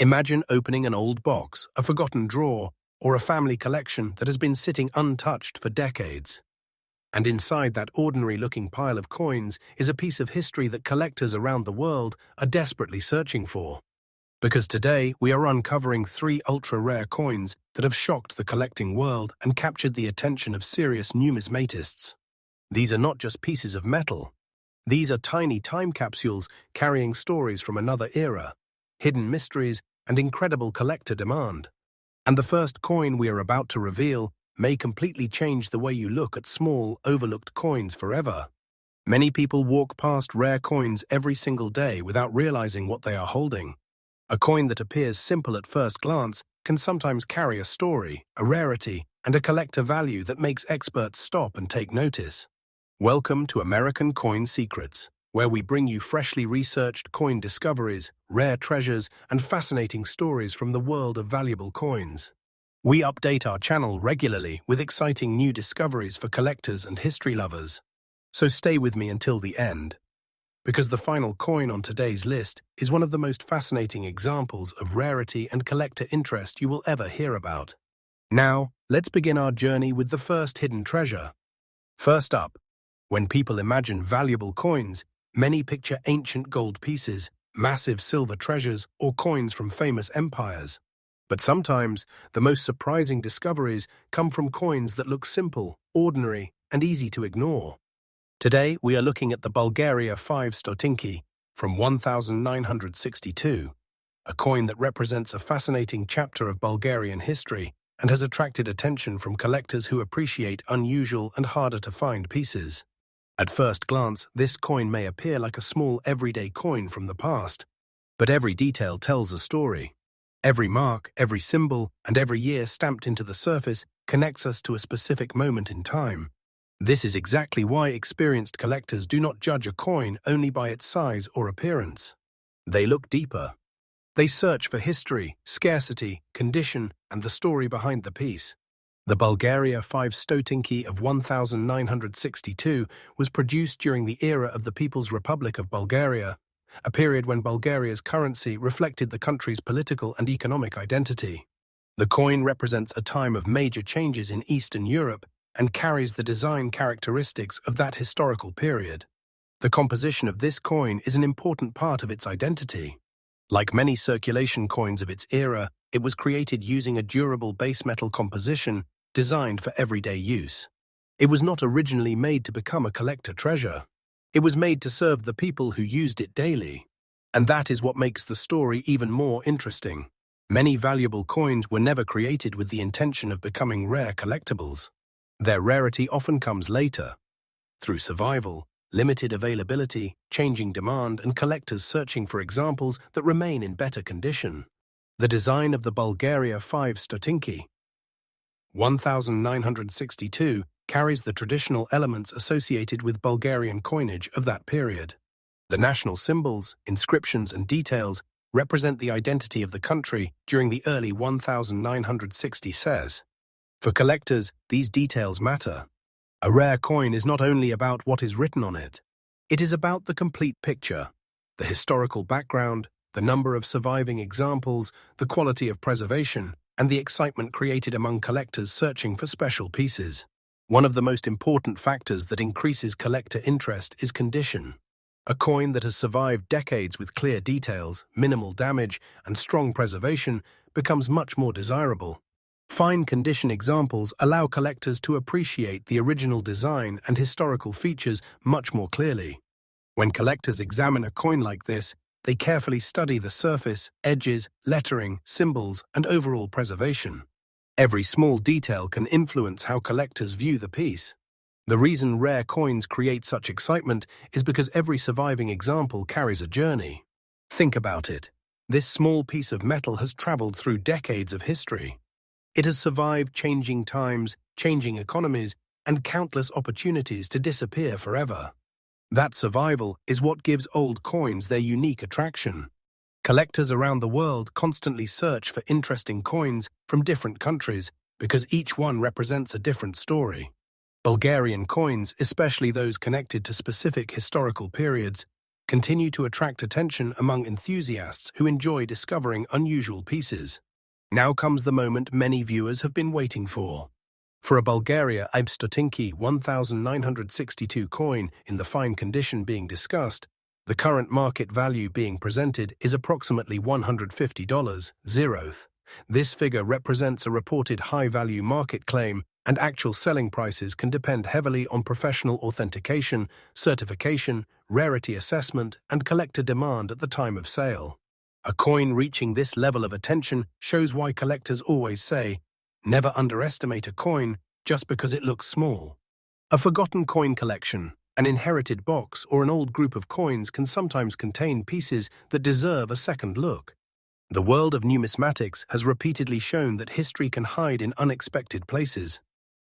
Imagine opening an old box, a forgotten drawer, or a family collection that has been sitting untouched for decades. And inside that ordinary-looking pile of coins is a piece of history that collectors around the world are desperately searching for. Because today we are uncovering 3 ultra-rare coins that have shocked the collecting world and captured the attention of serious numismatists. These are not just pieces of metal. These are tiny time capsules carrying stories from another era, hidden mysteries, and incredible collector demand. And the first coin we are about to reveal may completely change the way you look at small, overlooked coins forever. Many people walk past rare coins every single day without realizing what they are holding. A coin that appears simple at first glance can sometimes carry a story, a rarity, and a collector value that makes experts stop and take notice. Welcome to American Coin Secrets, where we bring you freshly researched coin discoveries, rare treasures, and fascinating stories from the world of valuable coins. We update our channel regularly with exciting new discoveries for collectors and history lovers. So stay with me until the end, because the final coin on today's list is one of the most fascinating examples of rarity and collector interest you will ever hear about. Now, let's begin our journey with the first hidden treasure. First up, when people imagine valuable coins, many picture ancient gold pieces, massive silver treasures, or coins from famous empires. But sometimes, the most surprising discoveries come from coins that look simple, ordinary, and easy to ignore. Today, we are looking at the Bulgaria 5 stotinki from 1962, a coin that represents a fascinating chapter of Bulgarian history and has attracted attention from collectors who appreciate unusual and harder-to-find pieces. At first glance, this coin may appear like a small everyday coin from the past, but every detail tells a story. Every mark, every symbol, and every year stamped into the surface connects us to a specific moment in time. This is exactly why experienced collectors do not judge a coin only by its size or appearance. They look deeper. They search for history, scarcity, condition, and the story behind the piece. The Bulgaria 5 stotinki of 1962 was produced during the era of the People's Republic of Bulgaria, a period when Bulgaria's currency reflected the country's political and economic identity. The coin represents a time of major changes in Eastern Europe and carries the design characteristics of that historical period. The composition of this coin is an important part of its identity. Like many circulation coins of its era, it was created using a durable base metal composition designed for everyday use. It was not originally made to become a collector treasure. It was made to serve the people who used it daily. And that is what makes the story even more interesting. Many valuable coins were never created with the intention of becoming rare collectibles. Their rarity often comes later, through survival, limited availability, changing demand, and collectors searching for examples that remain in better condition. The design of the Bulgaria 5 stotinki, 1962, carries the traditional elements associated with Bulgarian coinage of that period. The national symbols, inscriptions, and details represent the identity of the country during the early 1960s. For collectors, these details matter. A rare coin is not only about what is written on it. It is about the complete picture, the historical background, the number of surviving examples, the quality of preservation, and the excitement created among collectors searching for special pieces. One of the most important factors that increases collector interest is condition. A coin that has survived decades with clear details, minimal damage, and strong preservation becomes much more desirable. Fine condition examples allow collectors to appreciate the original design and historical features much more clearly. When collectors examine a coin like this, they carefully study the surface, edges, lettering, symbols, and overall preservation. Every small detail can influence how collectors view the piece. The reason rare coins create such excitement is because every surviving example carries a journey. Think about it. This small piece of metal has traveled through decades of history. It has survived changing times, changing economies, and countless opportunities to disappear forever. That survival is what gives old coins their unique attraction. Collectors around the world constantly search for interesting coins from different countries because each one represents a different story. Bulgarian coins, especially those connected to specific historical periods, continue to attract attention among enthusiasts who enjoy discovering unusual pieces. Now comes the moment many viewers have been waiting for. For a Bulgaria Bicentennial 1962 coin in the fine condition being discussed, the current market value being presented is approximately $150. This figure represents a reported high-value market claim, and actual selling prices can depend heavily on professional authentication, certification, rarity assessment, and collector demand at the time of sale. A coin reaching this level of attention shows why collectors always say, never underestimate a coin just because it looks small. A forgotten coin collection, an inherited box, or an old group of coins can sometimes contain pieces that deserve a second look. The world of numismatics has repeatedly shown that history can hide in unexpected places.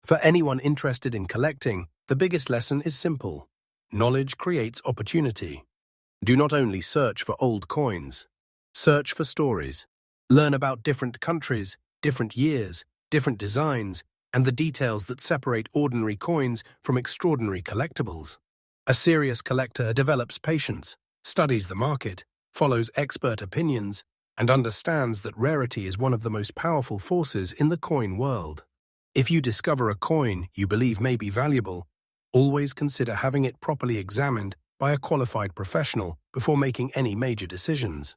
For anyone interested in collecting, the biggest lesson is simple. Knowledge creates opportunity. Do not only search for old coins. Search for stories. Learn about different countries, different years, different designs, and the details that separate ordinary coins from extraordinary collectibles. A serious collector develops patience, studies the market, follows expert opinions, and understands that rarity is one of the most powerful forces in the coin world. If you discover a coin you believe may be valuable, always consider having it properly examined by a qualified professional before making any major decisions.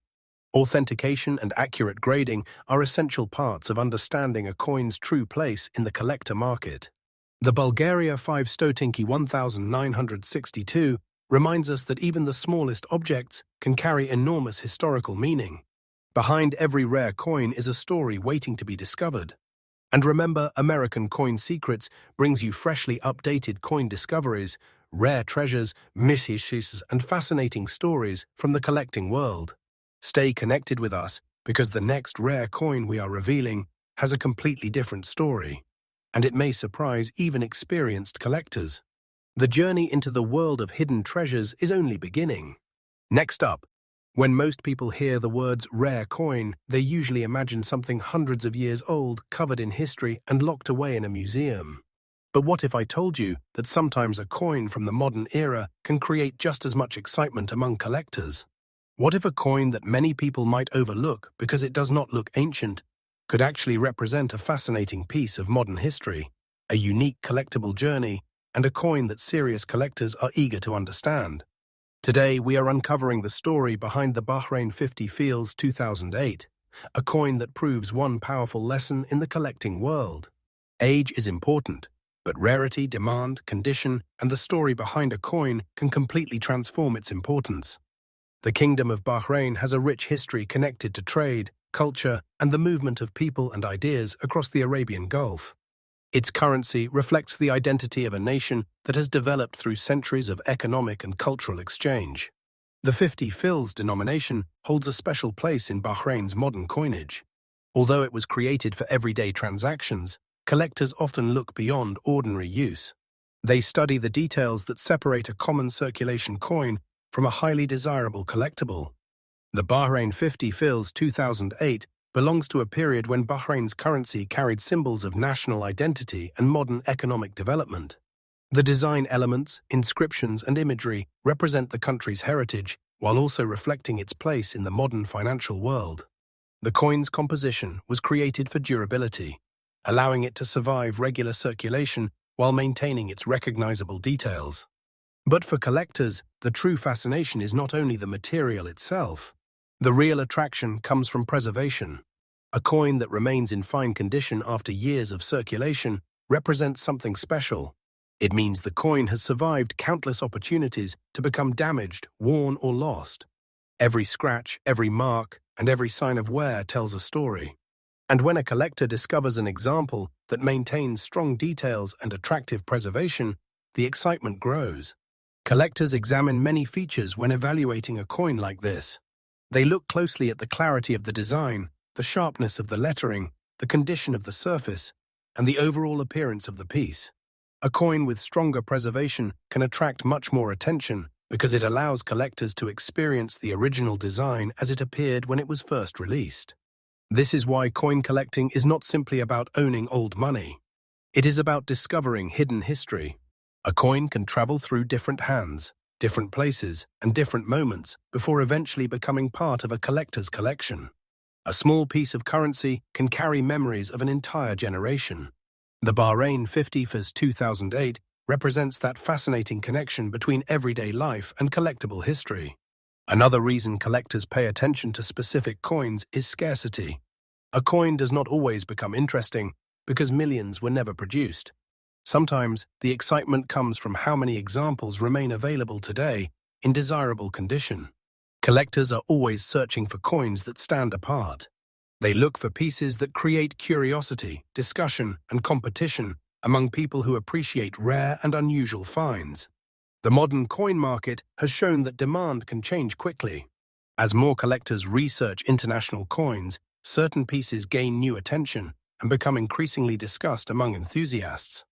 Authentication and accurate grading are essential parts of understanding a coin's true place in the collector market. The Bulgaria Bicentennial 1962 reminds us that even the smallest objects can carry enormous historical meaning. Behind every rare coin is a story waiting to be discovered. And remember, American Coin Secrets brings you freshly updated coin discoveries, rare treasures, mysteries, and fascinating stories from the collecting world. Stay connected with us because the next rare coin we are revealing has a completely different story, and it may surprise even experienced collectors. The journey into the world of hidden treasures is only beginning. Next up, when most people hear the words rare coin, they usually imagine something hundreds of years old, covered in history, and locked away in a museum. But what if I told you that sometimes a coin from the modern era can create just as much excitement among collectors? What if a coin that many people might overlook because it does not look ancient could actually represent a fascinating piece of modern history, a unique collectible journey, and a coin that serious collectors are eager to understand? Today, we are uncovering the story behind the Bahrain 50 Fields 2008, a coin that proves one powerful lesson in the collecting world. Age is important, but rarity, demand, condition, and the story behind a coin can completely transform its importance. The Kingdom of Bahrain has a rich history connected to trade, culture, and the movement of people and ideas across the Arabian Gulf. Its currency reflects the identity of a nation that has developed through centuries of economic and cultural exchange. The 50 fils denomination holds a special place in Bahrain's modern coinage. Although it was created for everyday transactions, collectors often look beyond ordinary use. They study the details that separate a common circulation coin from a highly desirable collectible. The Bahrain 50 Fils 2008 belongs to a period when Bahrain's currency carried symbols of national identity and modern economic development. The design elements, inscriptions, and imagery represent the country's heritage while also reflecting its place in the modern financial world. The coin's composition was created for durability, allowing it to survive regular circulation while maintaining its recognizable details. But for collectors, the true fascination is not only the material itself. The real attraction comes from preservation. A coin that remains in fine condition after years of circulation represents something special. It means the coin has survived countless opportunities to become damaged, worn, or lost. Every scratch, every mark, and every sign of wear tells a story. And when a collector discovers an example that maintains strong details and attractive preservation, the excitement grows. Collectors examine many features when evaluating a coin like this. They look closely at the clarity of the design, the sharpness of the lettering, the condition of the surface, and the overall appearance of the piece. A coin with stronger preservation can attract much more attention because it allows collectors to experience the original design as it appeared when it was first released. This is why coin collecting is not simply about owning old money. It is about discovering hidden history. A coin can travel through different hands, different places, and different moments before eventually becoming part of a collector's collection. A small piece of currency can carry memories of an entire generation. The Bahrain 50 Frs 2008 represents that fascinating connection between everyday life and collectible history. Another reason collectors pay attention to specific coins is scarcity. A coin does not always become interesting because millions were never produced. Sometimes the excitement comes from how many examples remain available today in desirable condition. Collectors are always searching for coins that stand apart. They look for pieces that create curiosity, discussion, and competition among people who appreciate rare and unusual finds. The modern coin market has shown that demand can change quickly. As more collectors research international coins, certain pieces gain new attention and become increasingly discussed among enthusiasts.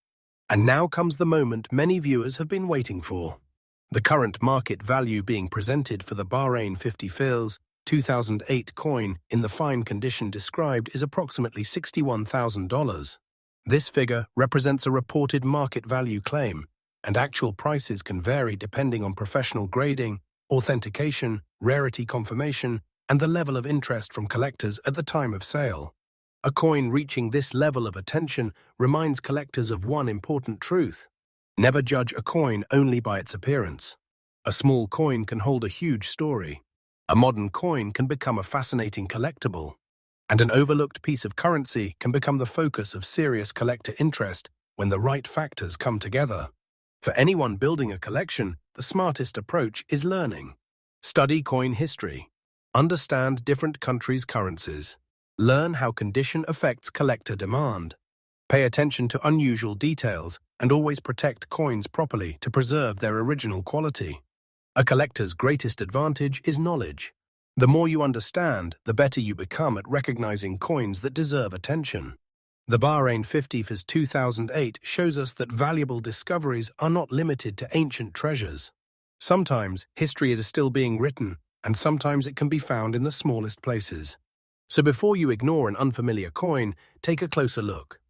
And now comes the moment many viewers have been waiting for. The current market value being presented for the Bahrain 50 Fils 2008 coin in the fine condition described is approximately $61,000. This figure represents a reported market value claim, and actual prices can vary depending on professional grading, authentication, rarity confirmation, and the level of interest from collectors at the time of sale. A coin reaching this level of attention reminds collectors of one important truth. Never judge a coin only by its appearance. A small coin can hold a huge story. A modern coin can become a fascinating collectible. And an overlooked piece of currency can become the focus of serious collector interest when the right factors come together. For anyone building a collection, the smartest approach is learning. Study coin history. Understand different countries' currencies. Learn how condition affects collector demand. Pay attention to unusual details and always protect coins properly to preserve their original quality. A collector's greatest advantage is knowledge. The more you understand, the better you become at recognizing coins that deserve attention. The Bahrain 50 Frs 2008 shows us that valuable discoveries are not limited to ancient treasures. Sometimes history is still being written, and sometimes it can be found in the smallest places. So before you ignore an unfamiliar coin, take a closer look.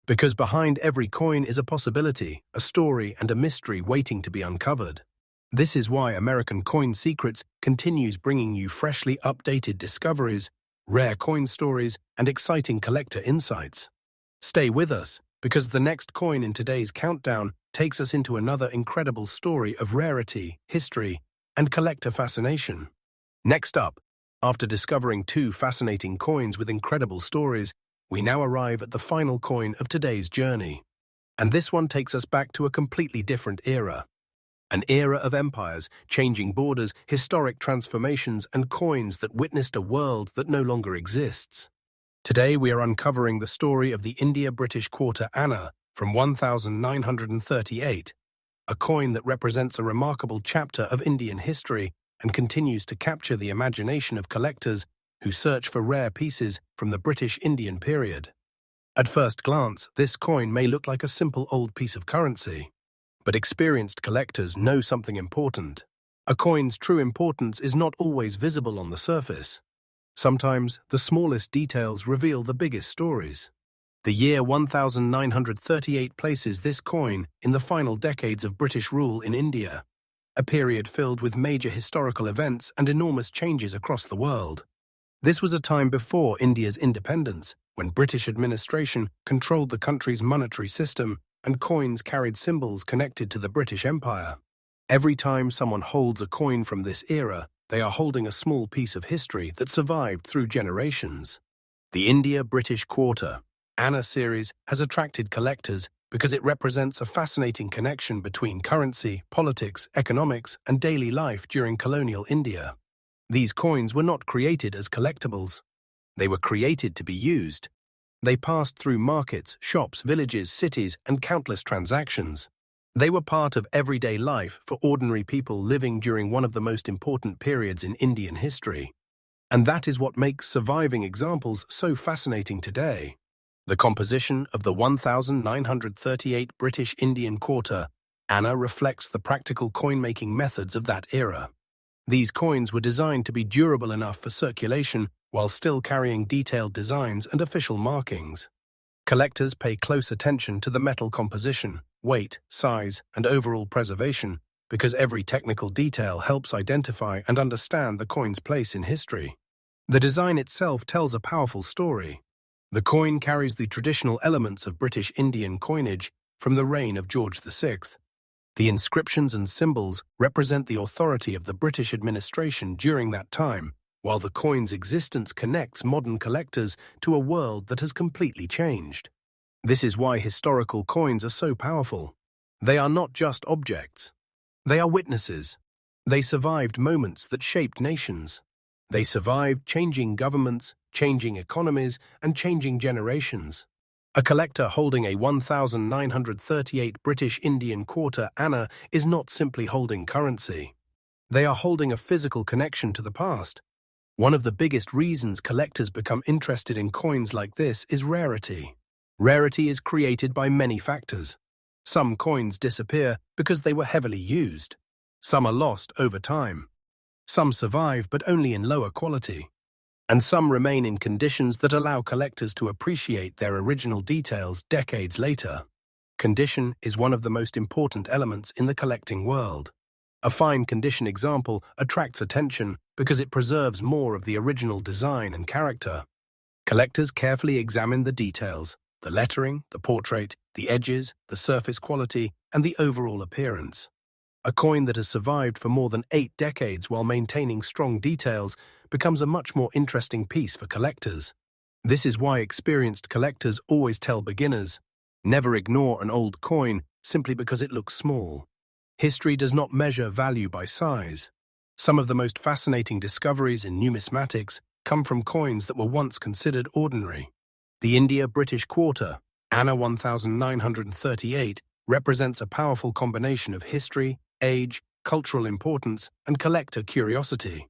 Because behind every coin is a possibility, a story, and a mystery waiting to be uncovered. This is why American Coin Secrets continues bringing you freshly updated discoveries, rare coin stories, and exciting collector insights. Stay with us, because the next coin in today's countdown takes us into another incredible story of rarity, history, and collector fascination. Next up, after discovering two fascinating coins with incredible stories, we now arrive at the final coin of today's journey. And this one takes us back to a completely different era. An era of empires, changing borders, historic transformations, and coins that witnessed a world that no longer exists. Today we are uncovering the story of the India-British quarter Anna from 1938, a coin that represents a remarkable chapter of Indian history and continues to capture the imagination of collectors who search for rare pieces from the British Indian period. At first glance, this coin may look like a simple old piece of currency. But experienced collectors know something important. A coin's true importance is not always visible on the surface. Sometimes, the smallest details reveal the biggest stories. The year 1938 places this coin in the final decades of British rule in India, a period filled with major historical events and enormous changes across the world. This was a time before India's independence, when British administration controlled the country's monetary system and coins carried symbols connected to the British Empire. Every time someone holds a coin from this era, they are holding a small piece of history that survived through generations. The India-British Quarter Anna series has attracted collectors because it represents a fascinating connection between currency, politics, economics, and daily life during colonial India. These coins were not created as collectibles. They were created to be used. They passed through markets, shops, villages, cities, and countless transactions. They were part of everyday life for ordinary people living during one of the most important periods in Indian history. And that is what makes surviving examples so fascinating today. The composition of the 1938 British Indian quarter Anna reflects the practical coin-making methods of that era. These coins were designed to be durable enough for circulation while still carrying detailed designs and official markings. Collectors pay close attention to the metal composition, weight, size, and overall preservation because every technical detail helps identify and understand the coin's place in history. The design itself tells a powerful story. The coin carries the traditional elements of British Indian coinage from the reign of George VI. The inscriptions and symbols represent the authority of the British administration during that time, while the coin's existence connects modern collectors to a world that has completely changed. This is why historical coins are so powerful. They are not just objects. They are witnesses. They survived moments that shaped nations. They survived changing governments, changing economies, and changing generations. A collector holding a 1938 British Indian quarter anna is not simply holding currency. They are holding a physical connection to the past. One of the biggest reasons collectors become interested in coins like this is rarity. Rarity is created by many factors. Some coins disappear because they were heavily used. Some are lost over time. Some survive but only in lower quality. And some remain in conditions that allow collectors to appreciate their original details decades later. Condition is one of the most important elements in the collecting world. A fine condition example attracts attention because it preserves more of the original design and character. Collectors carefully examine the details, the lettering, the portrait, the edges, the surface quality, and the overall appearance. A coin that has survived for more than 8 decades while maintaining strong details becomes a much more interesting piece for collectors. This is why experienced collectors always tell beginners, never ignore an old coin simply because it looks small. History does not measure value by size. Some of the most fascinating discoveries in numismatics come from coins that were once considered ordinary. The India-British quarter, Anna 1938, represents a powerful combination of history, age, cultural importance, and collector curiosity.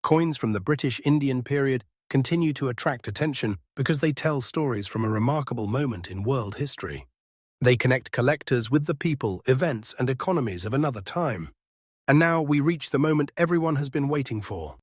Coins from the British Indian period continue to attract attention because they tell stories from a remarkable moment in world history. They connect collectors with the people, events, and economies of another time. And now we reach the moment everyone has been waiting for.